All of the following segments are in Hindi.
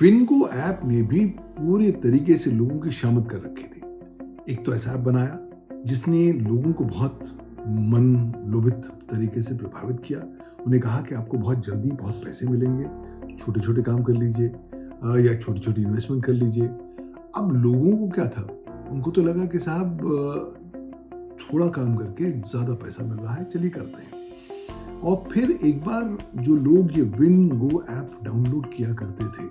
विंगो ऐप ने भी पूरे तरीके से लोगों की शामत कर रखी थी। एक तो ऐसा ऐप बनाया जिसने लोगों को बहुत मन लोभित तरीके से प्रभावित किया। उन्हें कहा कि आपको बहुत जल्दी बहुत पैसे मिलेंगे, छोटे-छोटे काम कर लीजिए या छोटी-छोटी इन्वेस्टमेंट कर लीजिए। अब लोगों को क्या था, उनको तो लगा कि साहब थोड़ा काम करके ज़्यादा पैसा मिल रहा है, चलिए करते हैं। और फिर एक बार जो लोग ये विंगो ऐप डाउनलोड किया करते थे,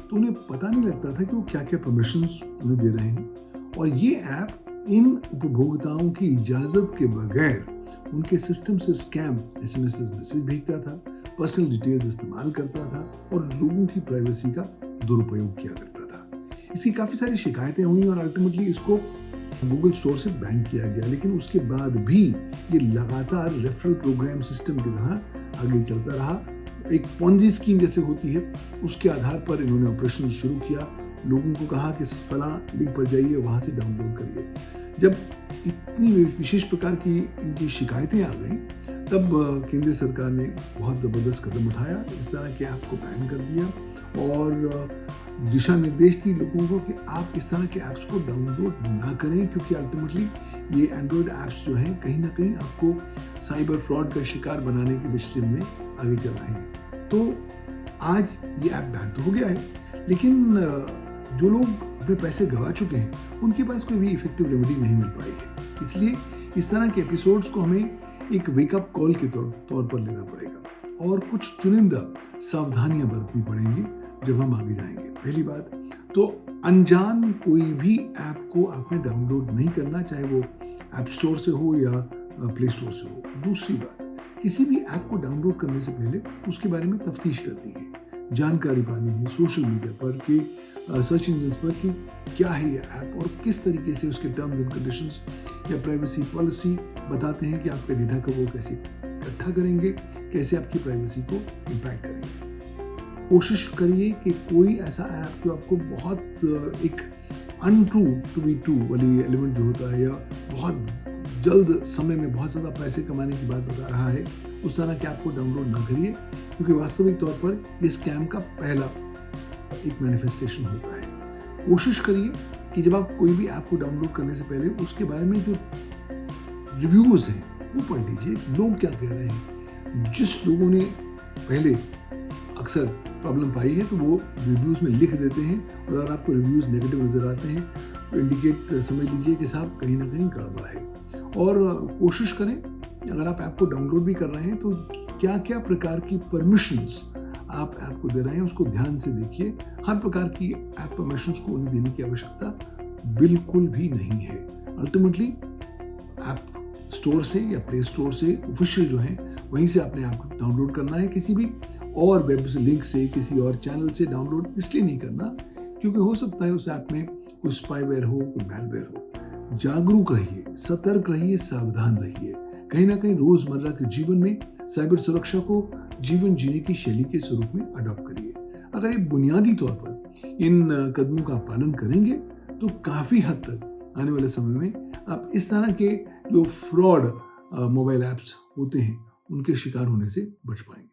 तो उन्हें पता नहीं लगता था कि वो क्या-क्या परमिशंस उन्हें दे रहे हैं। और ये ऐप इन उपभोक्ताओं की इजाज़त के बगैर उनके सिस्टम से स्कैम एसएमएस मैसेज भेजता था, पर्सनल डिटेल्स इस्तेमाल करता था और लोगों की प्राइवेसी का दुरुपयोग किया करता था। इसकी काफ़ी सारी शिकायतें हुई और अल्टीमेटली इसको गूगल स्टोर से बैन किया गया, लेकिन उसके बाद भी ये लगातार रेफरल प्रोग्राम सिस्टम की तरह आगे चलता रहा। एक पॉन्जी स्कीम जैसे होती है, उसके आधार पर इन्होंने ऑपरेशन शुरू किया। लोगों को कहा कि फला लिंक पर जाइए, वहाँ से डाउनलोड करिए। जब इतनी विशेष प्रकार की इनकी शिकायतें आ गई, तब केंद्र सरकार ने बहुत ज़बरदस्त कदम उठाया, इस तरह के ऐप को बैन कर दिया और दिशा निर्देश थी लोगों को कि आप इस तरह के ऐप्स को डाउनलोड ना करें, क्योंकि अल्टीमेटली ये एंड्रॉयड ऐप्स जो हैं कहीं ना कहीं आपको साइबर फ्रॉड का शिकार बनाने के विषय में आगे चल रहे हैं। तो आज ये ऐप बैन तो हो गया है, लेकिन जो लोग अपने पैसे गंवा चुके हैं उनके पास कोई भी इफेक्टिव रेमेडी नहीं मिल पाई है। इसलिए इस तरह के एपिसोड्स को हमें एक वेकअप कॉल के तौर पर लेना पड़ेगा और कुछ चुनिंदा सावधानियां बरतनी पड़ेंगी जब हम आगे जाएंगे। पहली बात तो अनजान कोई भी ऐप को आपने डाउनलोड नहीं करना, चाहे वो ऐप स्टोर से हो या प्ले स्टोर से हो। दूसरी बात, किसी भी ऐप को डाउनलोड करने से पहले उसके बारे में तफ्तीश करनी है, जानकारी पानी है सोशल मीडिया पर कि सर्च इंजन पर कि क्या है ये ऐप और किस तरीके से उसके टर्म्स एंड कंडीशंस या प्राइवेसी पॉलिसी बताते हैं कि आपके डेटा को वो कैसे इकट्ठा करेंगे, कैसे आपकी प्राइवेसी को इम्पैक्ट करेंगे। कोशिश करिए कि कोई ऐसा ऐप जो आपको बहुत एक अनट्रू टू बी ट्रू वाली एलिमेंट जो होता है या बहुत जल्द समय में बहुत ज़्यादा पैसे कमाने की बात बता रहा है, उस तरह के ऐप को डाउनलोड ना करिए, क्योंकि वास्तविक तौर पर ये स्कैम का पहला एक मैनिफेस्टेशन होता है। कोशिश करिए कि जब आप कोई भी ऐप को डाउनलोड करने से पहले उसके बारे में जो रिव्यूज़ हैं वो पढ़ लीजिए, लोग क्या कह रहे हैं। जिस लोगों ने पहले अक्सर प्रॉब्लम पाई है तो वो रिव्यूज़ में लिख देते हैं, और अगर आपको रिव्यूज़ नेगेटिव नज़र आते हैं तो इंडिकेट समझ लीजिए कि साहब कहीं ना कहीं गड़बड़ है। और कोशिश करें, अगर आप ऐप को डाउनलोड भी कर रहे हैं तो क्या क्या प्रकार की परमिशंस आप ऐप को दे रहे हैं उसको ध्यान से देखिए। हर प्रकार की ऐप परमिशंस को उन्हें देने की आवश्यकता बिल्कुल भी नहीं है। अल्टीमेटली ऐप स्टोर से या प्ले स्टोर से ऑफिशियल जो है वहीं से आपने ऐप को डाउनलोड करना है। किसी भी और वेब लिंक से, किसी और चैनल से डाउनलोड इसलिए नहीं करना क्योंकि हो सकता है उस ऐप में कोई स्पाईवेयर हो, कोई मैलवेयर हो। जागरूक रहिए, सतर्क रहिए, सावधान रहिए। कहीं ना कहीं रोजमर्रा के जीवन में साइबर सुरक्षा को जीवन जीने की शैली के स्वरूप में अडॉप्ट करिए। अगर ये बुनियादी तौर पर इन कदमों का पालन करेंगे तो काफी हद तक आने वाले समय में आप इस तरह के जो फ्रॉड मोबाइल ऐप्स होते हैं उनके शिकार होने से बच पाएंगे।